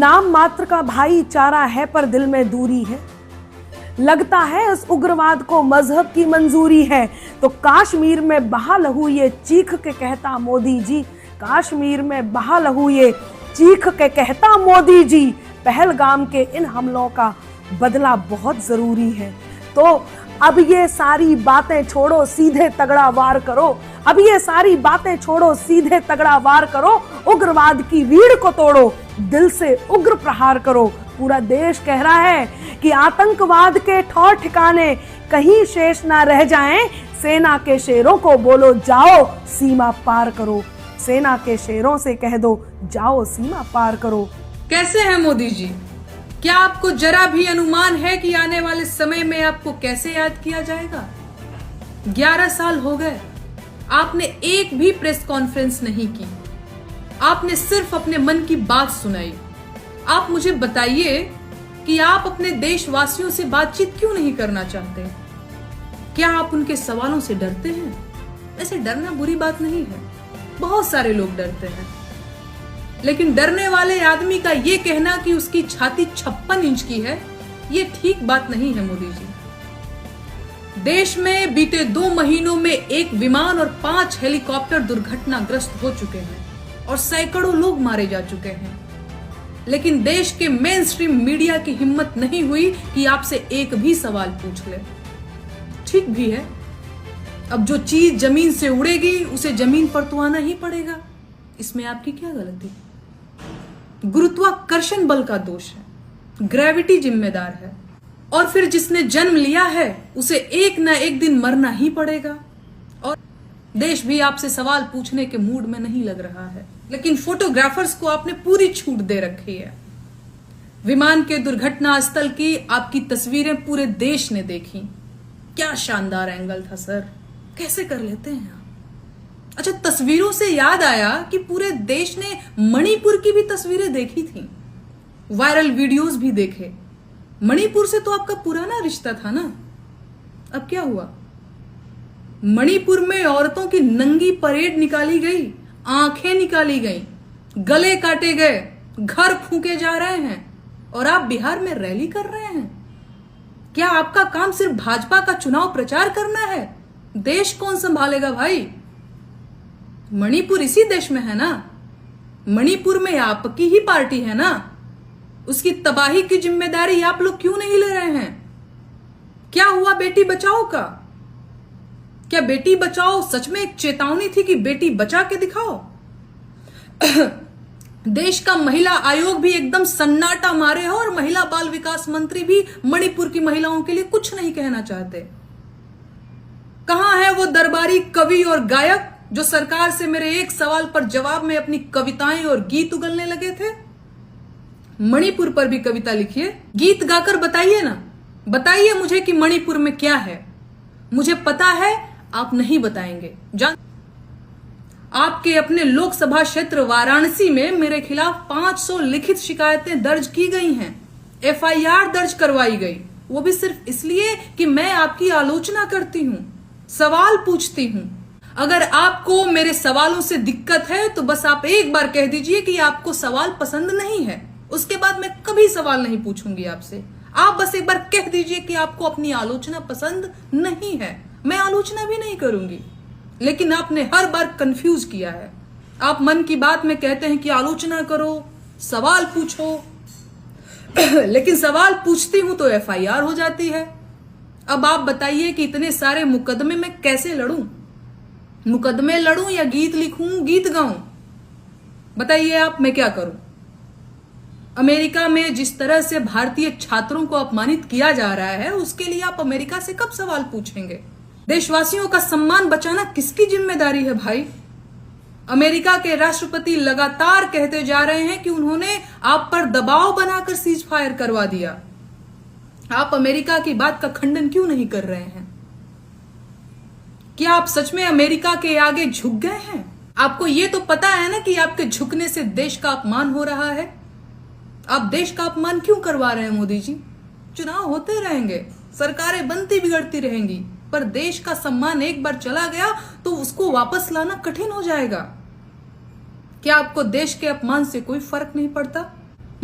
नाम मात्र का भाईचारा है पर दिल में दूरी है। लगता है इस उग्रवाद को मजहब की मंजूरी है। तो कश्मीर में बहा लहू ये चीख के कहता मोदी जी, कश्मीर में बहा लहू ये चीख के कहता मोदी जी, पहलगाम के इन हमलों का बदला बहुत जरूरी है। तो अब ये सारी बातें छोड़ो, सीधे तगड़ा वार करो। अब ये सारी बातें छोड़ो, सीधे तगड़ा वार करो। उग्रवाद की रीढ़ को तोड़ो, दिल से उग्र प्रहार करो। पूरा देश कह रहा है कि आतंकवाद के ठौर ठिकाने कहीं शेष ना रह जाएं। सेना के शेरों को बोलो जाओ सीमा पार करो। सेना के शेरों से कह दो जाओ सीमा पार करो। कैसे हैं मोदी जी? क्या आपको जरा भी अनुमान है कि आने वाले समय में आपको कैसे याद किया जाएगा? 11 साल हो गए, आपने एक भी प्रेस कॉन्फ्रेंस नहीं की। आपने सिर्फ अपने मन की बात सुनाई। आप मुझे बताइए कि आप अपने देशवासियों से बातचीत क्यों नहीं करना चाहते? क्या आप उनके सवालों से डरते हैं? ऐसे डरना बुरी बात नहीं है, बहुत सारे लोग डरते हैं, लेकिन डरने वाले आदमी का ये कहना कि उसकी छाती 56 इंच की है, ये ठीक बात नहीं है मोदी जी। देश में बीते 2 महीनों में 1 विमान और 5 हेलीकॉप्टर दुर्घटनाग्रस्त हो चुके हैं और सैकड़ों लोग मारे जा चुके हैं, लेकिन देश के मेन स्ट्रीम मीडिया की हिम्मत नहीं हुई कि आपसे एक भी सवाल पूछ ले। ठीक भी है, अब जो चीज जमीन से उड़ेगी उसे जमीन पर तो आना ही पड़ेगा, इसमें आपकी क्या गलती? गुरुत्वाकर्षण बल का दोष है, ग्रेविटी जिम्मेदार है, और फिर जिसने जन्म लिया है उसे एक ना एक दिन मरना ही पड़ेगा। और देश भी आपसे सवाल पूछने के मूड में नहीं लग रहा है, लेकिन फोटोग्राफर्स को आपने पूरी छूट दे रखी है। विमान के दुर्घटना स्थल की आपकी तस्वीरें पूरे देश ने देखी। क्या शानदार एंगल था सर, कैसे कर लेते हैं आप? अच्छा, तस्वीरों से याद आया कि पूरे देश ने मणिपुर की भी तस्वीरें देखी थी, वायरल वीडियोस भी देखे। मणिपुर से तो आपका पुराना रिश्ता था ना, अब क्या हुआ? मणिपुर में औरतों की नंगी परेड निकाली गई, आंखें निकाली गई, गले काटे गए, घर फूके जा रहे हैं, और आप बिहार में रैली कर रहे हैं। क्या आपका काम सिर्फ भाजपा का चुनाव प्रचार करना है? देश कौन संभालेगा भाई? मणिपुर इसी देश में है ना, मणिपुर में आपकी ही पार्टी है ना, उसकी तबाही की जिम्मेदारी आप लोग क्यों नहीं ले रहे हैं? क्या हुआ बेटी बचाओ का? क्या बेटी बचाओ सच में एक चेतावनी थी कि बेटी बचा के दिखाओ? देश का महिला आयोग भी एकदम सन्नाटा मारे हो और महिला बाल विकास मंत्री भी मणिपुर की महिलाओं के लिए कुछ नहीं कहना चाहते। कहां है वो दरबारी कवि और गायक जो सरकार से मेरे एक सवाल पर जवाब में अपनी कविताएं और गीत उगलने लगे थे? मणिपुर पर भी कविता लिखिए, गीत गाकर बताइए ना, बताइए मुझे कि मणिपुर में क्या है। मुझे पता है आप नहीं बताएंगे। आपके अपने लोकसभा क्षेत्र वाराणसी में मेरे खिलाफ 500 लिखित शिकायतें दर्ज की गई हैं, FIR दर्ज करवाई गई, वो भी सिर्फ इसलिए कि मैं आपकी आलोचना करती हूं, सवाल पूछती हूं। अगर आपको मेरे सवालों से दिक्कत है तो बस आप एक बार कह दीजिए कि आपको सवाल पसंद नहीं है, उसके बाद मैं कभी सवाल नहीं पूछूंगी आपसे। आप बस एक बार कह दीजिए कि आपको अपनी आलोचना पसंद नहीं है, मैं आलोचना भी नहीं करूंगी। लेकिन आपने हर बार कंफ्यूज किया है। आप मन की बात में कहते हैं कि आलोचना करो, सवाल पूछो, लेकिन सवाल पूछती हूं तो FIR हो जाती है। अब आप बताइए कि इतने सारे मुकदमे मैं कैसे लड़ूं? मुकदमे लड़ूं या गीत लिखूं, गीत गाऊं? बताइए आप, मैं क्या करूं? अमेरिका में जिस तरह से भारतीय छात्रों को अपमानित किया जा रहा है, उसके लिए आप अमेरिका से कब सवाल पूछेंगे? देशवासियों का सम्मान बचाना किसकी जिम्मेदारी है भाई? अमेरिका के राष्ट्रपति लगातार कहते जा रहे हैं कि उन्होंने आप पर दबाव बनाकर सीज फायर करवा दिया। आप अमेरिका की बात का खंडन क्यों नहीं कर रहे हैं? क्या आप सच में अमेरिका के आगे झुक गए हैं? आपको यह तो पता है ना कि आपके झुकने से देश का अपमान हो रहा है। आप देश का अपमान क्यों करवा रहे हैं मोदी जी? चुनाव होते रहेंगे, सरकारें बनती बिगड़ती रहेंगी, पर देश का सम्मान एक बार चला गया तो उसको वापस लाना कठिन हो जाएगा। क्या आपको देश के अपमान से कोई फर्क नहीं पड़ता?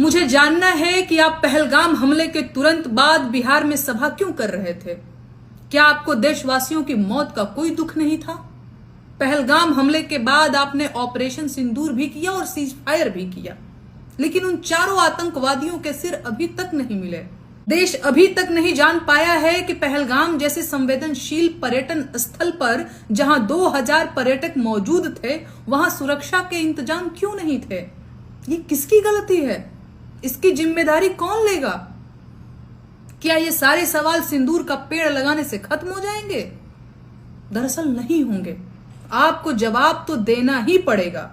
मुझे जानना है कि आप पहलगाम हमले के तुरंत बाद बिहार में सभा क्यों कर रहे थे? क्या आपको देशवासियों की मौत का कोई दुख नहीं था? पहलगाम हमले के बाद आपने ऑपरेशन सिंदूर भी किया और सीज फायर भी किया, लेकिन उन चारों आतंकवादियों के सिर अभी तक नहीं मिले। देश अभी तक नहीं जान पाया है कि पहलगाम जैसे संवेदनशील पर्यटन स्थल पर जहां 2000 पर्यटक मौजूद थे, वहां सुरक्षा के इंतजाम क्यों नहीं थे? ये किसकी गलती है? इसकी जिम्मेदारी कौन लेगा? क्या ये सारे सवाल सिंदूर का पेड़ लगाने से खत्म हो जाएंगे? दरअसल नहीं होंगे। आपको जवाब तो देना ही पड़ेगा।